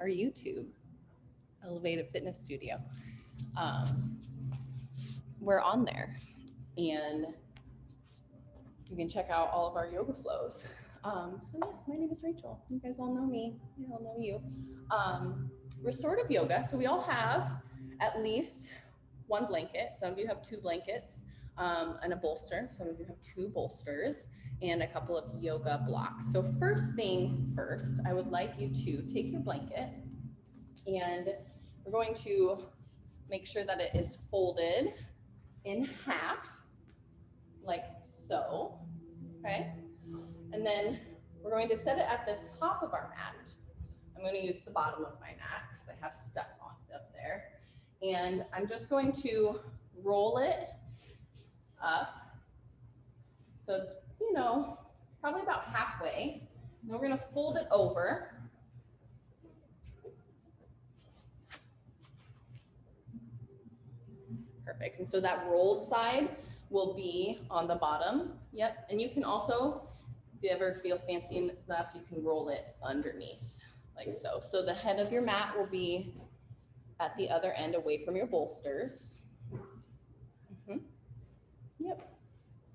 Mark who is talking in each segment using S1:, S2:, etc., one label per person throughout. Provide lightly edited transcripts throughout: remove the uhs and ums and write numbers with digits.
S1: our YouTube, Elevated Fitness Studio. We're on there, and you can check out all of our yoga flows. So yes, my name is Rachel. You guys all know me. I all know you. Restorative yoga. So we all have at least one blanket. Some of you have two blankets and a bolster. Some of you have two bolsters and a couple of yoga blocks. So first thing first, I would like you to take your blanket, and we're going to make sure that it is folded in half, like so, okay? And then we're going to set it at the top of our mat. I'm going to use the bottom of my mat because I have stuff on up there. And I'm just going to roll it up. So it's, you know, probably about halfway. And we're going to fold it over. Perfect. And so that rolled side will be on the bottom. Yep. And you can also, if you ever feel fancy enough, you can roll it underneath like so. So the head of your mat will be at the other end away from your bolsters. Yep.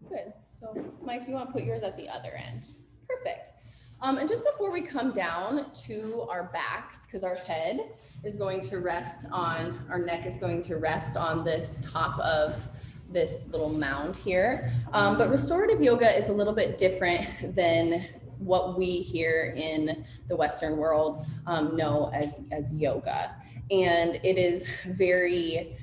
S1: Good. So Mike, you want to put yours at the other end. Perfect. And just before we come down to our backs, because our head is going to rest on, our neck is going to rest on this top of this little mound here. But restorative yoga is a little bit different than what we here in the Western world know as yoga. And it is very,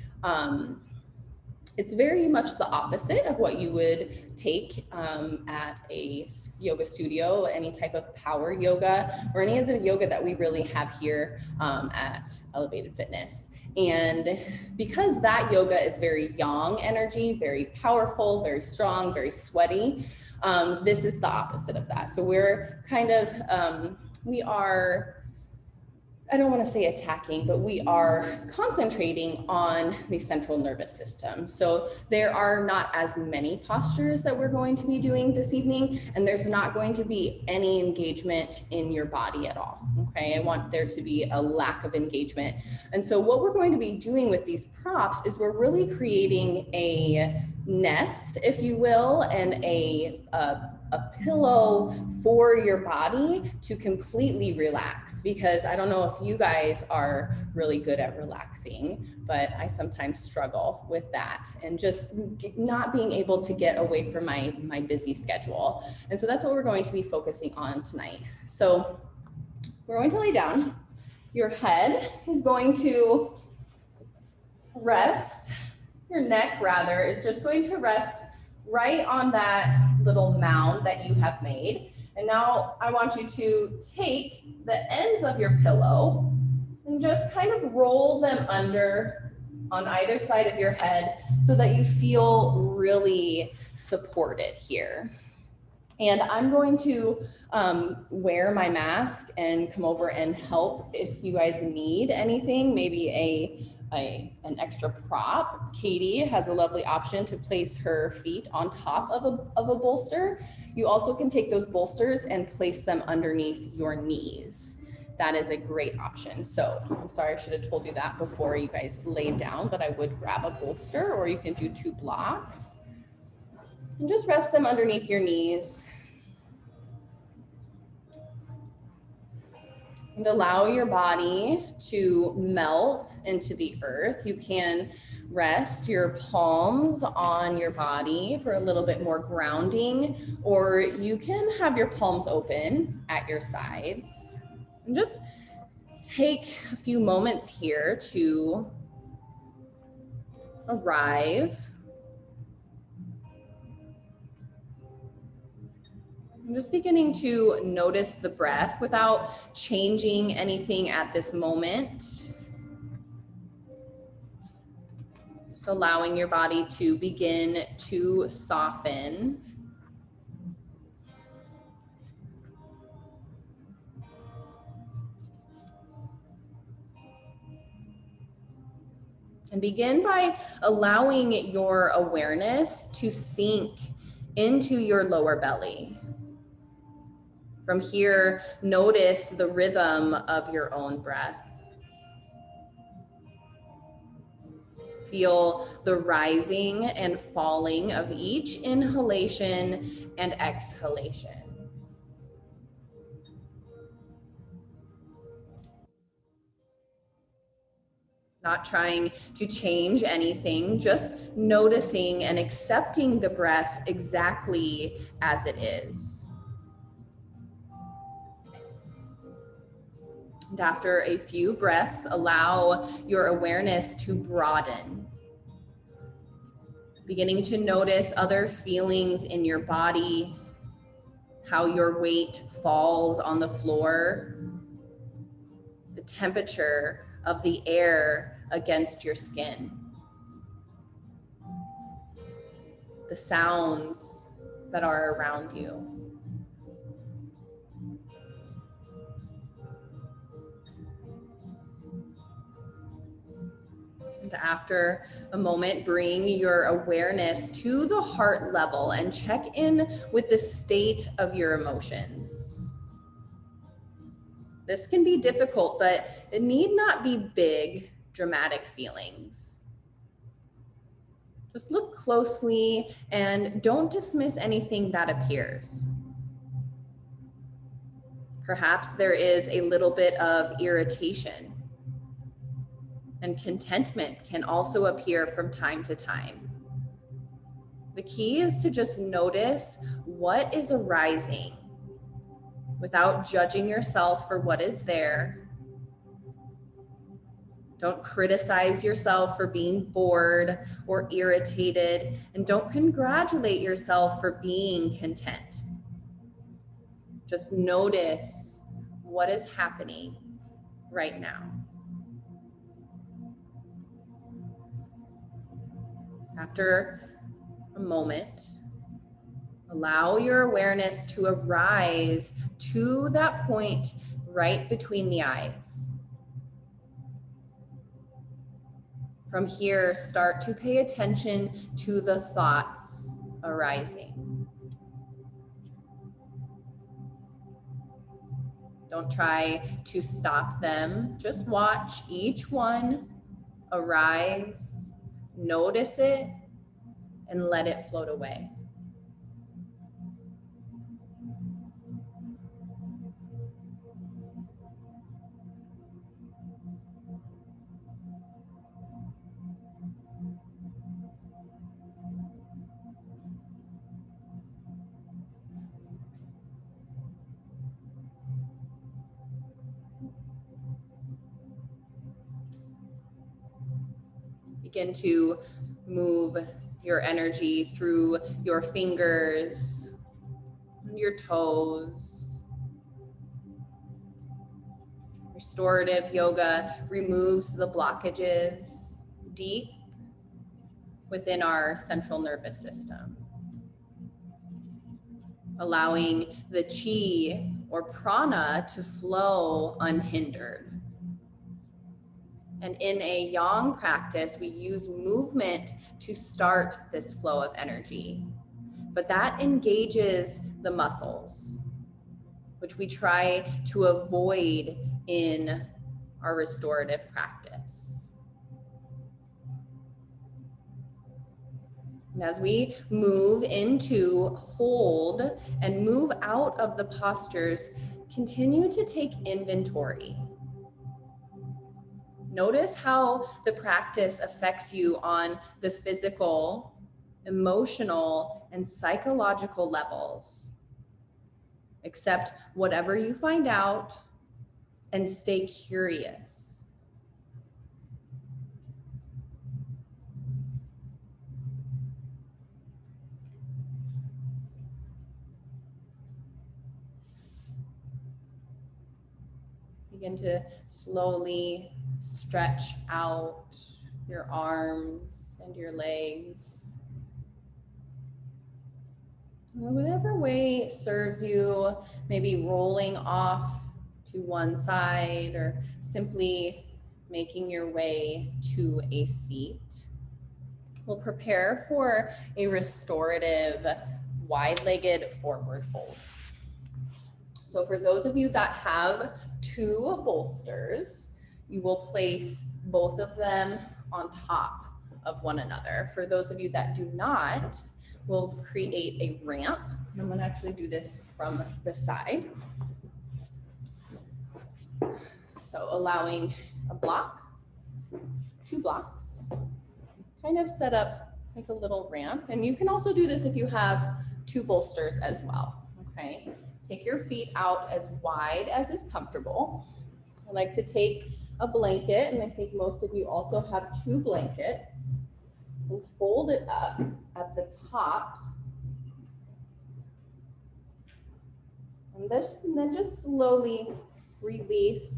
S1: it's very much the opposite of what you would take at a yoga studio, any type of power yoga, or any of the yoga that we really have here at Elevated Fitness. And because that yoga is very yang energy, very powerful, very strong, very sweaty, this is the opposite of that. So we're kind of, we are, I don't want to say attacking, but we are concentrating on the central nervous system. So there are not as many postures that we're going to be doing this evening, and there's not going to be any engagement in your body at all. Okay, I want there to be a lack of engagement. And so what we're going to be doing with these props is we're really creating a nest, if you will, and a pillow for your body to completely relax, because I don't know if you guys are really good at relaxing, but I sometimes struggle with that and just not being able to get away from my busy schedule. And so that's what we're going to be focusing on tonight. So we're going to lay down. Your head is going to rest, your neck rather, is just going to rest right on that little mound that you have made. And now I want you to take the ends of your pillow and just kind of roll them under on either side of your head so that you feel really supported here. And I'm going to wear my mask and come over and help if you guys need anything, maybe an extra prop. Katie has a lovely option to place her feet on top of a bolster. You also can take those bolsters and place them underneath your knees. That is a great option. So I'm sorry, I should have told you that before you guys laid down, but I would grab a bolster, or you can do 2 blocks and just rest them underneath your knees. And allow your body to melt into the earth. You can rest your palms on your body for a little bit more grounding, or you can have your palms open at your sides. And just take a few moments here to arrive. I'm just beginning to notice the breath without changing anything at this moment. Just allowing your body to begin to soften. And begin by allowing your awareness to sink into your lower belly. From here, notice the rhythm of your own breath. Feel the rising and falling of each inhalation and exhalation. Not trying to change anything, just noticing and accepting the breath exactly as it is. And after a few breaths, allow your awareness to broaden. Beginning to notice other feelings in your body, how your weight falls on the floor, the temperature of the air against your skin, the sounds that are around you. And after a moment, bring your awareness to the heart level and check in with the state of your emotions. This can be difficult, but it need not be big, dramatic feelings. Just look closely and don't dismiss anything that appears. Perhaps there is a little bit of irritation, and contentment can also appear from time to time. The key is to just notice what is arising without judging yourself for what is there. Don't criticize yourself for being bored or irritated, and don't congratulate yourself for being content. Just notice what is happening right now. After a moment, allow your awareness to arise to that point right between the eyes. From here, start to pay attention to the thoughts arising. Don't try to stop them. Just watch each one arise, notice it, and let it float away. Begin to move your energy through your fingers, your toes. Restorative yoga removes the blockages deep within our central nervous system, allowing the chi or prana to flow unhindered. And in a yang practice, we use movement to start this flow of energy, but that engages the muscles, which we try to avoid in our restorative practice. And as we move into hold and move out of the postures, continue to take inventory. Notice how the practice affects you on the physical, emotional, and psychological levels. Accept whatever you find out and stay curious. Begin to slowly stretch out your arms and your legs. Whatever way serves you, maybe rolling off to one side or simply making your way to a seat. We'll prepare for a restorative wide-legged forward fold. So for those of you that have 2 bolsters, you will place both of them on top of one another. For those of you that do not, we'll create a ramp. I'm going to actually do this from the side. So allowing a block, 2 blocks, kind of set up like a little ramp. And you can also do this if you have 2 bolsters as well, okay? Take your feet out as wide as is comfortable. I like to take a blanket, and I think most of you also have 2 blankets, and fold it up at the top. And then just slowly release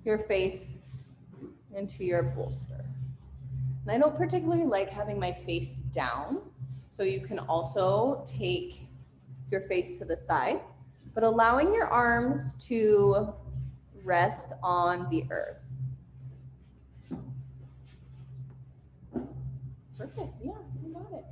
S1: your face into your bolster. And I don't particularly like having my face down, so you can also take your face to the side, but allowing your arms to rest on the earth. Perfect, yeah, you got it.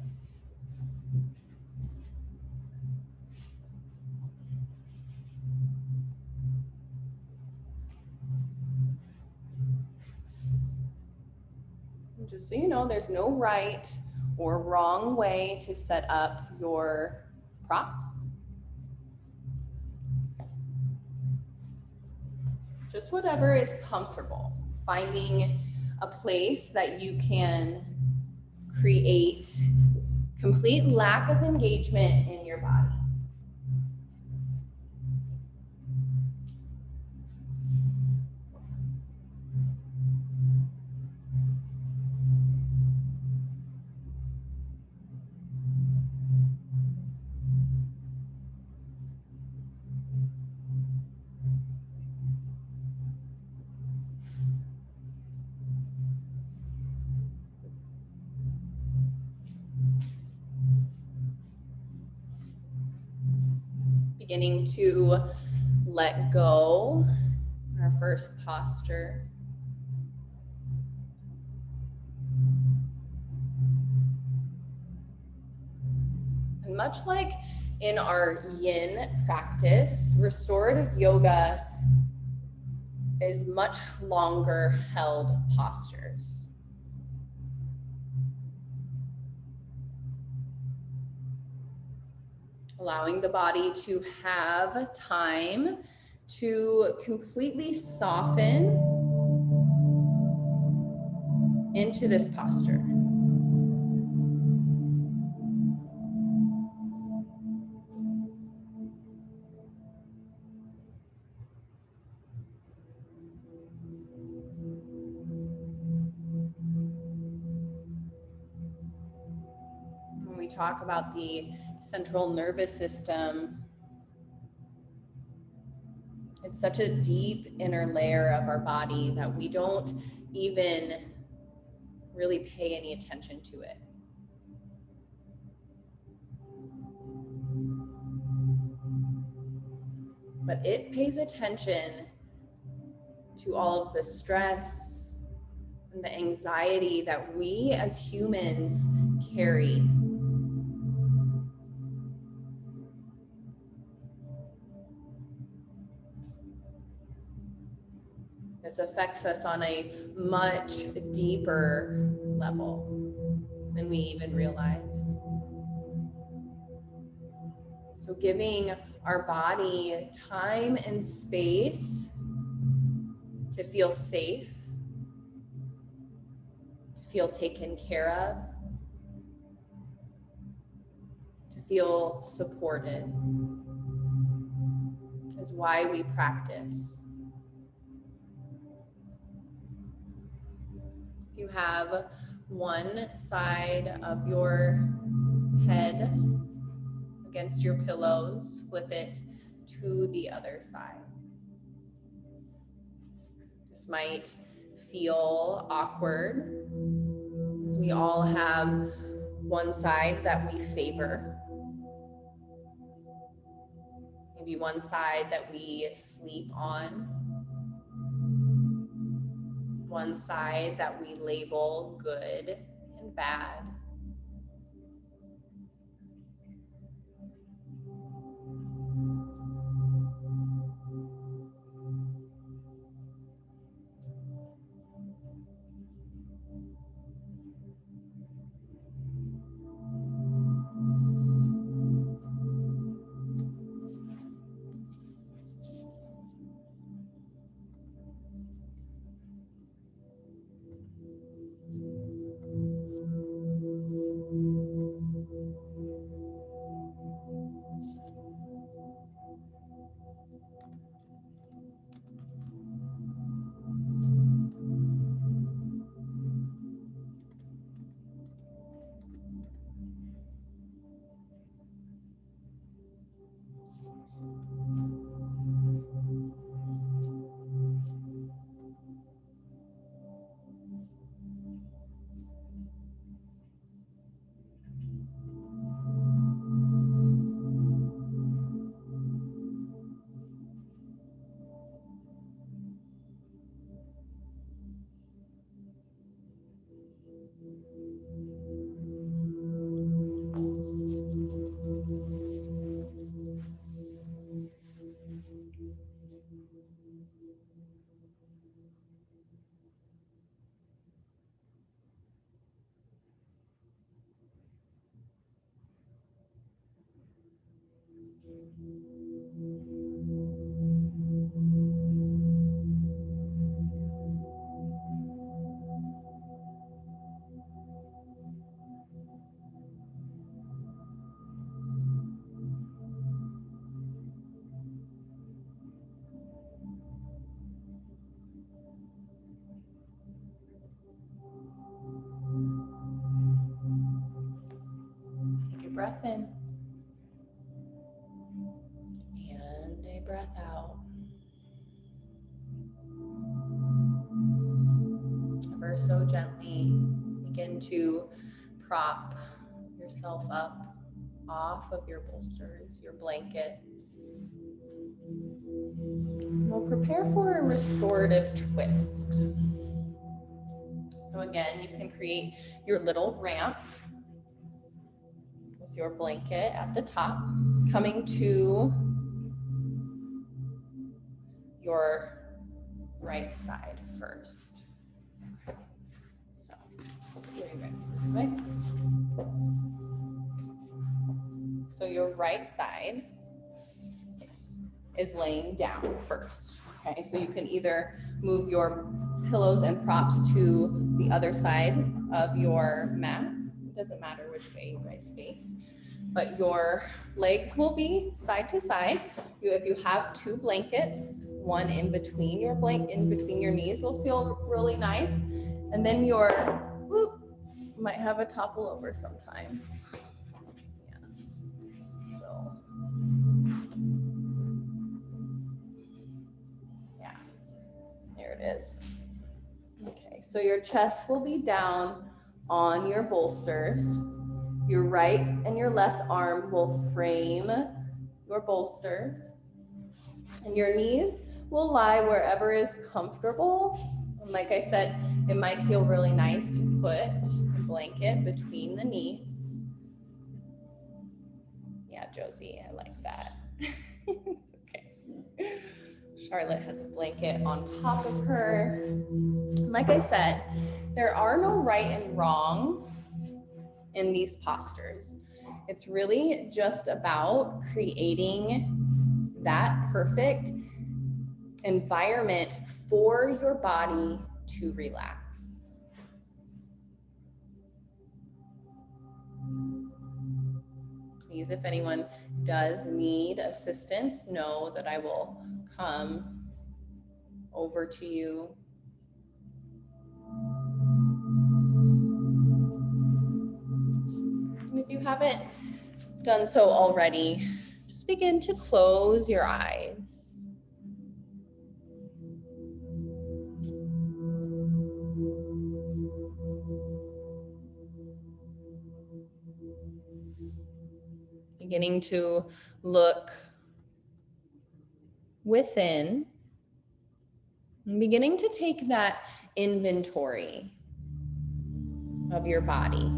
S1: And just so you know, there's no right or wrong way to set up your props. Just whatever is comfortable. Finding a place that you can create complete lack of engagement in your body. Beginning to let go, our first posture. And much like in our yin practice, restorative yoga is much longer held postures. Allowing the body to have time to completely soften into this posture. When we talk about the central nervous system, it's such a deep inner layer of our body that we don't even really pay any attention to it. But it pays attention to all of the stress and the anxiety that we as humans carry. This affects us on a much deeper level than we even realize. So giving our body time and space to feel safe, to feel taken care of, to feel supported is why we practice. If you have one side of your head against your pillows, flip it to the other side. This might feel awkward, as we all have one side that we favor. Maybe one side that we sleep on. One side that we label good and bad. Take a breath in and a breath out. Ever so gently begin to prop yourself up off of your bolsters, your blankets. We'll prepare for a restorative twist. So again, you can create your little ramp with your blanket at the top, coming to your right side first. So, this way. So your right side is laying down first. Okay, so you can either move your pillows and props to the other side of your mat. It doesn't matter which way you guys face, but your legs will be side to side. If you have two blankets, one in between your knees will feel really nice. And then might have a topple over sometimes. Yeah, there it is. Okay, so your chest will be down on your bolsters. Your right and your left arm will frame your bolsters. And your knees will lie wherever is comfortable. And like I said, it might feel really nice to put a blanket between the knees. Yeah, Josie, I like that. It's okay. Charlotte has a blanket on top of her. Like I said, there are no right and wrong in these postures. It's really just about creating that perfect environment for your body to relax. Please, if anyone does need assistance, know that I will come over to you. And if you haven't done so already, just begin to close your eyes. Beginning to look within and beginning to take that inventory of your body,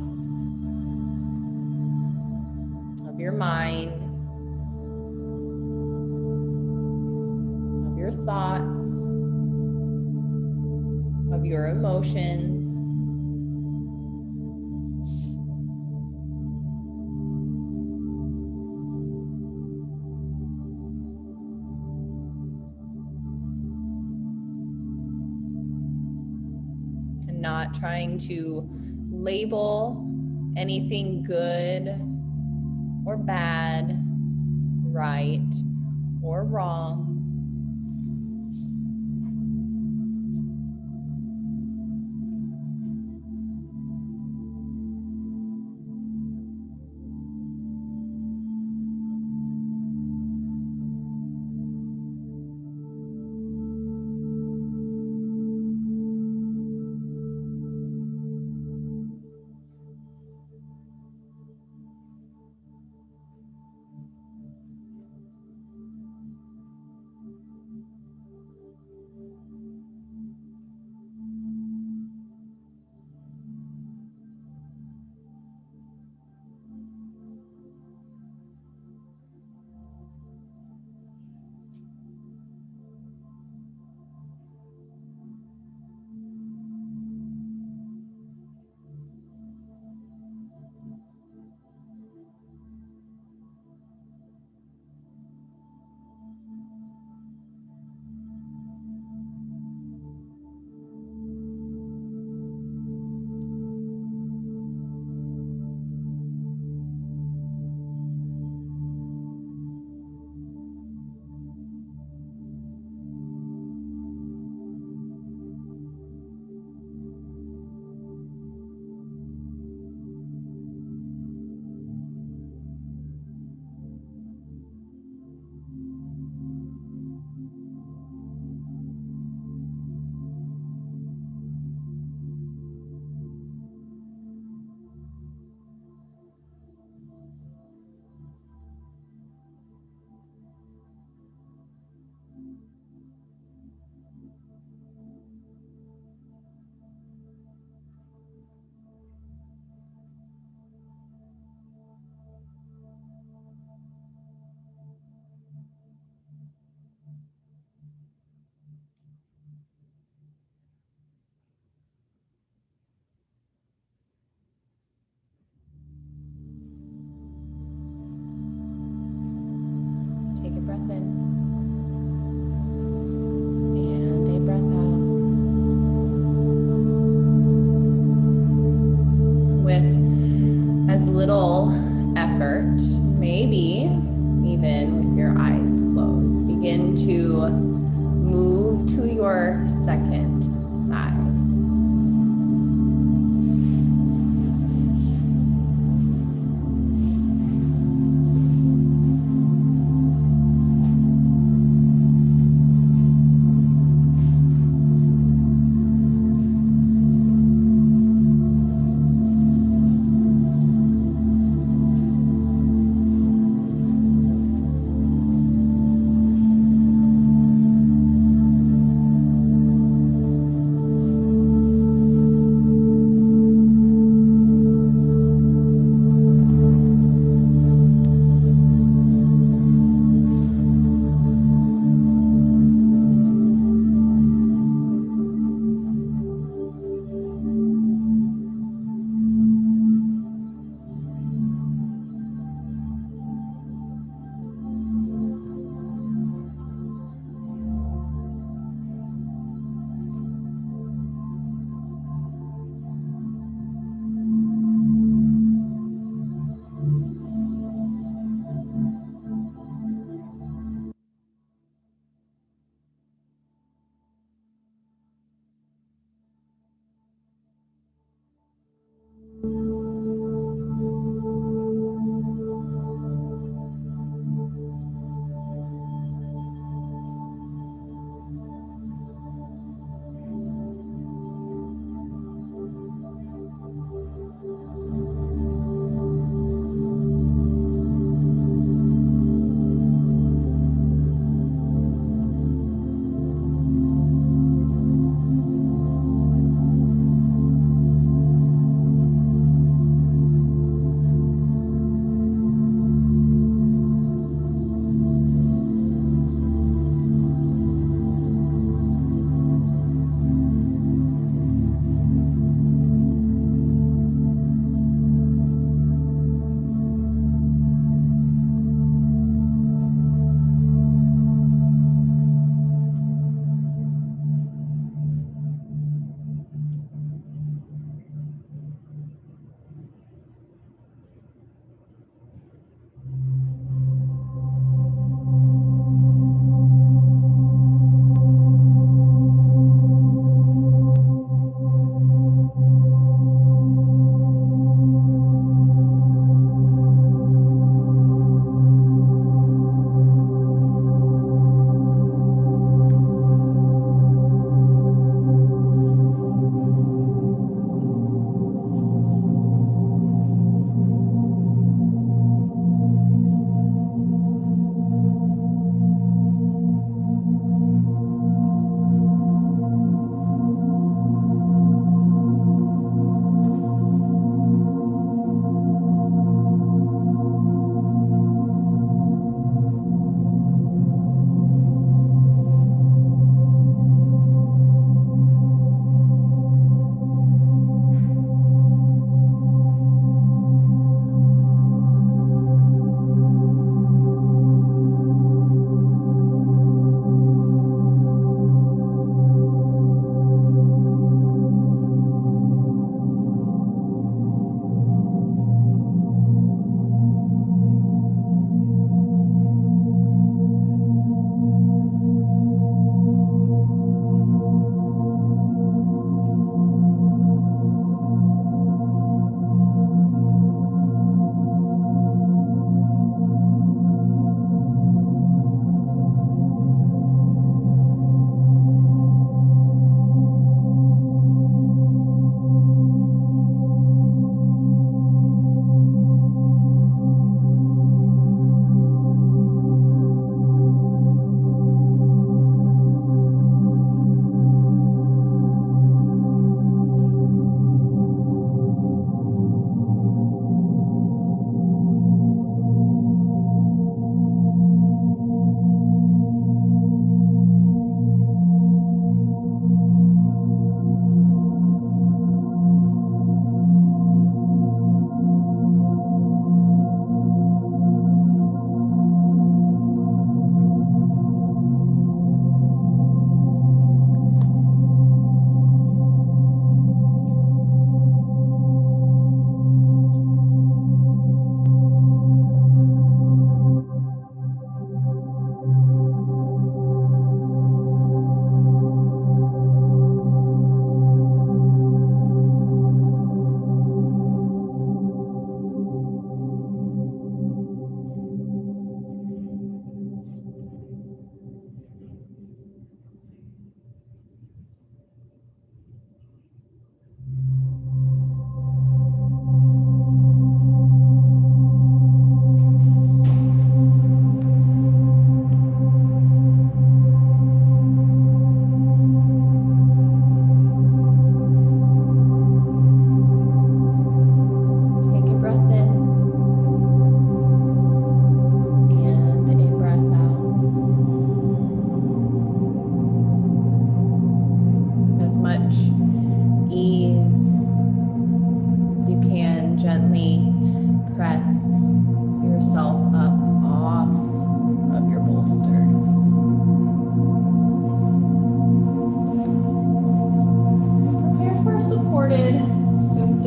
S1: of your mind, of your thoughts, of your emotions. And not trying to label anything good or bad, right or wrong.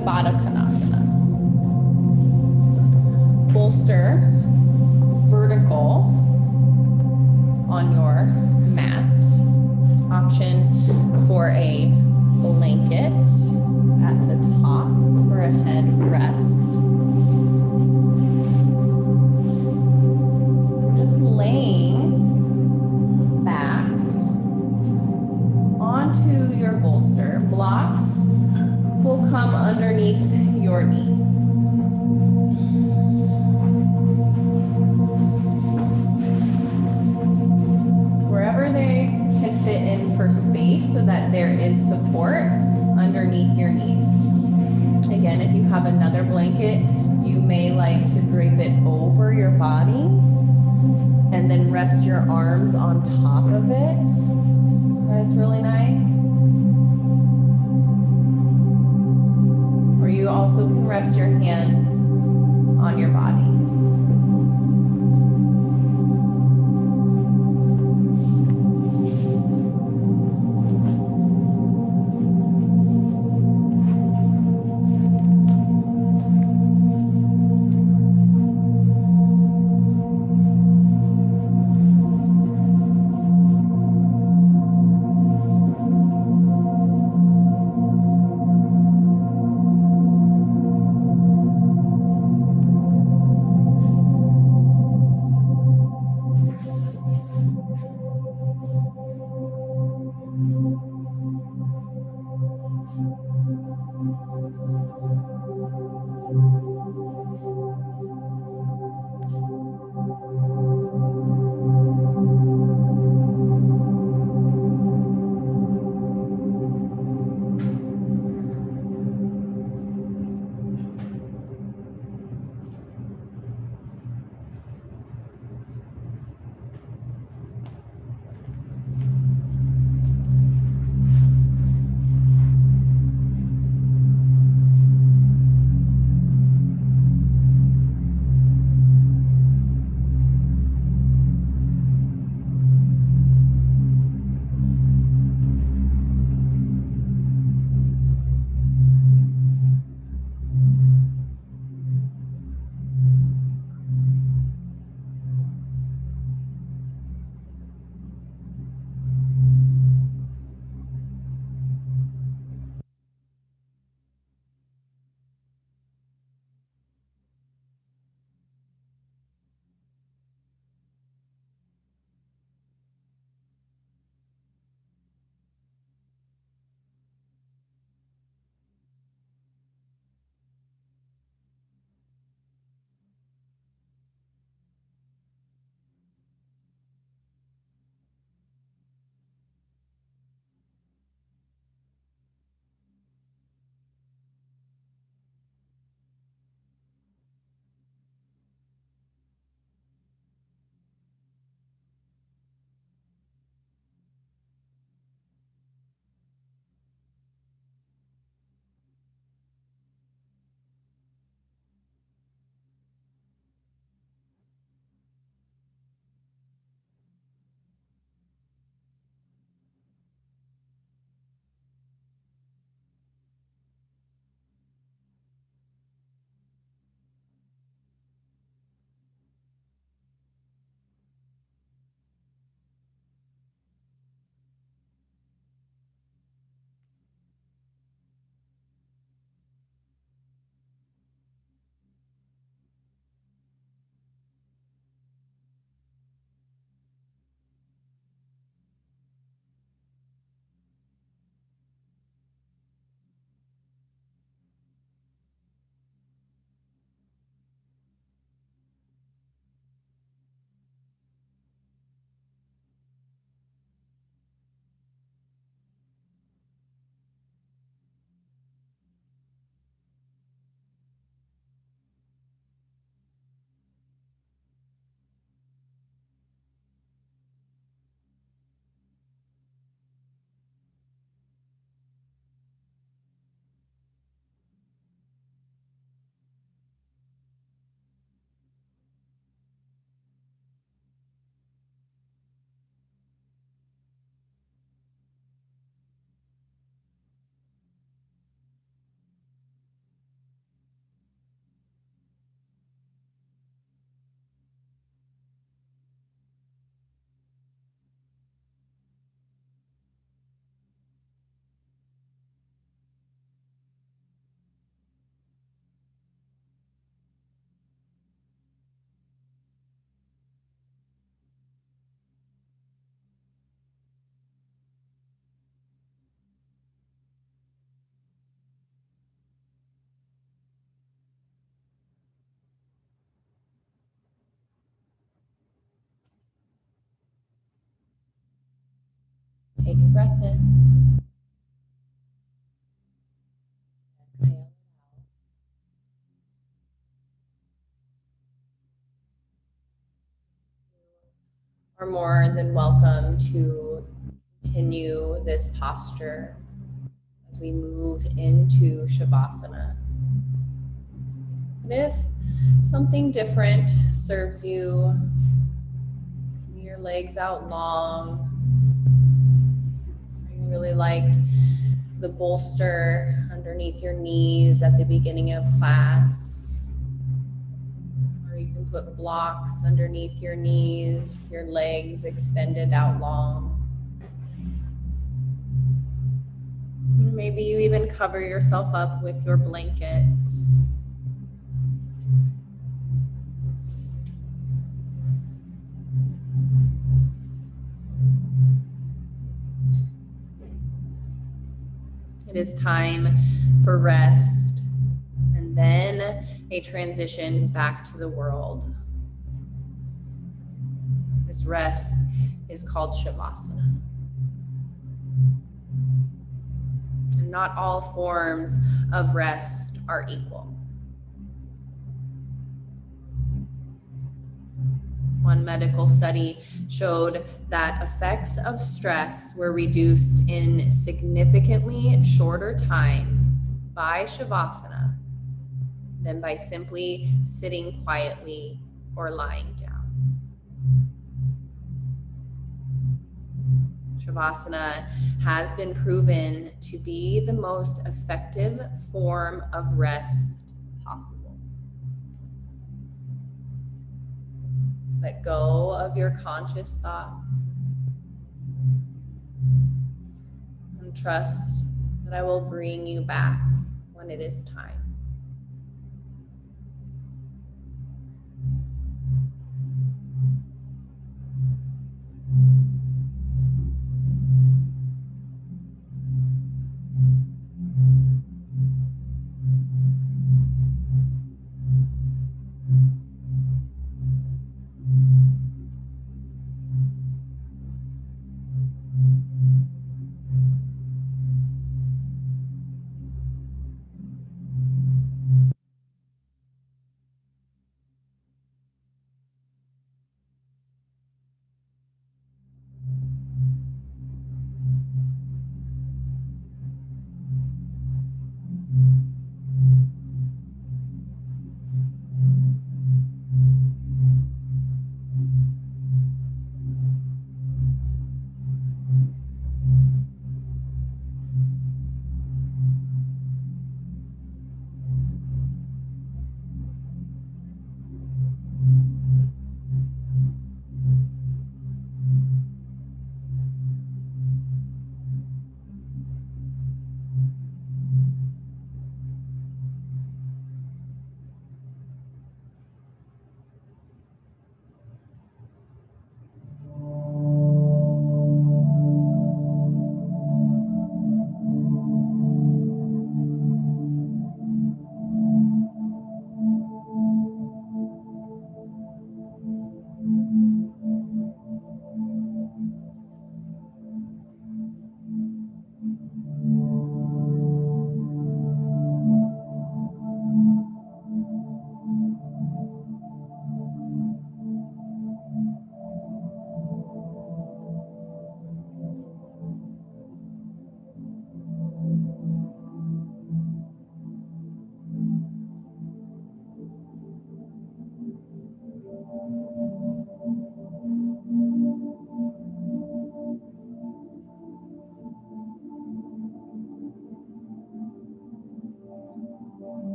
S1: Baddha Konasana. Bolster vertical on your mat. Option for a blanket at the top for a head rest. Just laying back onto your bolster. Blocks will come underneath your knees. Wherever they can fit in for space so that there is support underneath your knees. Again, if you have another blanket, you may like to drape it over your body and then rest your arms on top of it. That's really nice. Or you also can rest your hands on your body. Take a breath in. Exhale. Are more than welcome to continue this posture as we move into Shavasana. And if something different serves you, your legs out long, you really liked the bolster underneath your knees at the beginning of class, or you can put blocks underneath your knees with your legs extended out long. Maybe you even cover yourself up with your blanket. It is time for rest and then a transition back to the world. This rest is called Shavasana. And not all forms of rest are equal. One medical study showed that effects of stress were reduced in significantly shorter time by Shavasana than by simply sitting quietly or lying down. Shavasana has been proven to be the most effective form of rest possible. Let go of your conscious thought and trust that I will bring you back when it is time.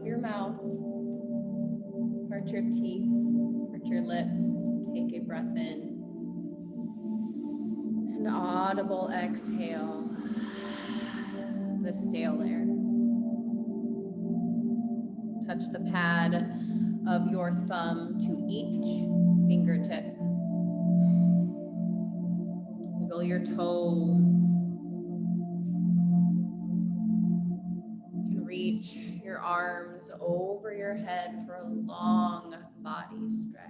S1: of your mouth. Part your teeth, part your lips. Take a breath in. And audible exhale. The stale air. Touch the pad of your thumb to each fingertip. Wiggle your toes. You can reach your arms over your head for a long body stretch.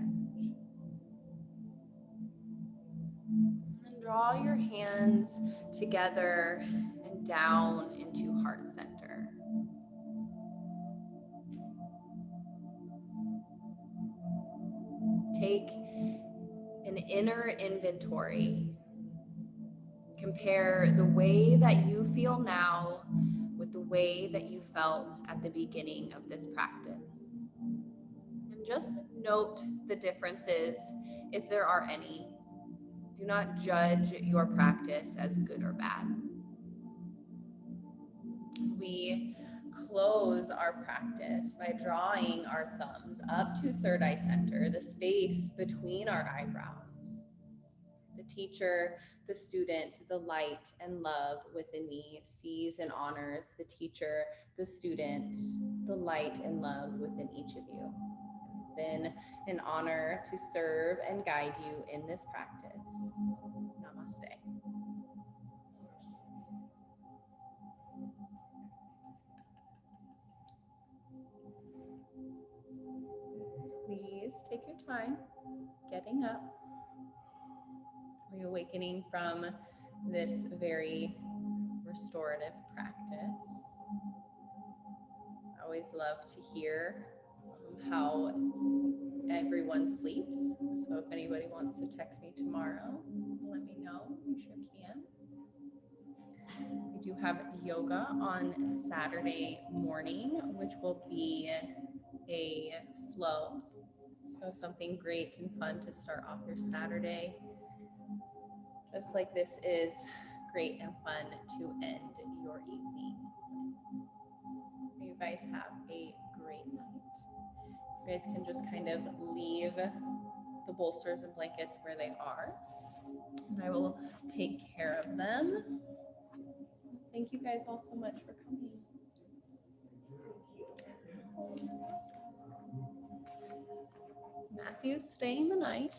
S1: And draw your hands together and down into heart center. Take an inner inventory. Compare the way that you feel now with the way that you felt at the beginning of this practice. And just note the differences if there are any. Do not judge your practice as good or bad. We close our practice by drawing our thumbs up to third eye center, the space between our eyebrows. The teacher, the student, the light and love within me sees and honors the teacher, the student, the light and love within each of you. It's been an honor to serve and guide you in this practice. Namaste. Please take your time getting up, reawakening from this very restorative practice. I always love to hear how everyone sleeps. So if anybody wants to text me tomorrow, let me know. You sure can. We do have yoga on Saturday morning, which will be a flow. So something great and fun to start off your Saturday. Just like this is great and fun to end your evening. So you guys have a great night. You guys can just kind of leave the bolsters and blankets where they are, and I will take care of them. Thank you guys all so much for coming. Matthew, staying the night.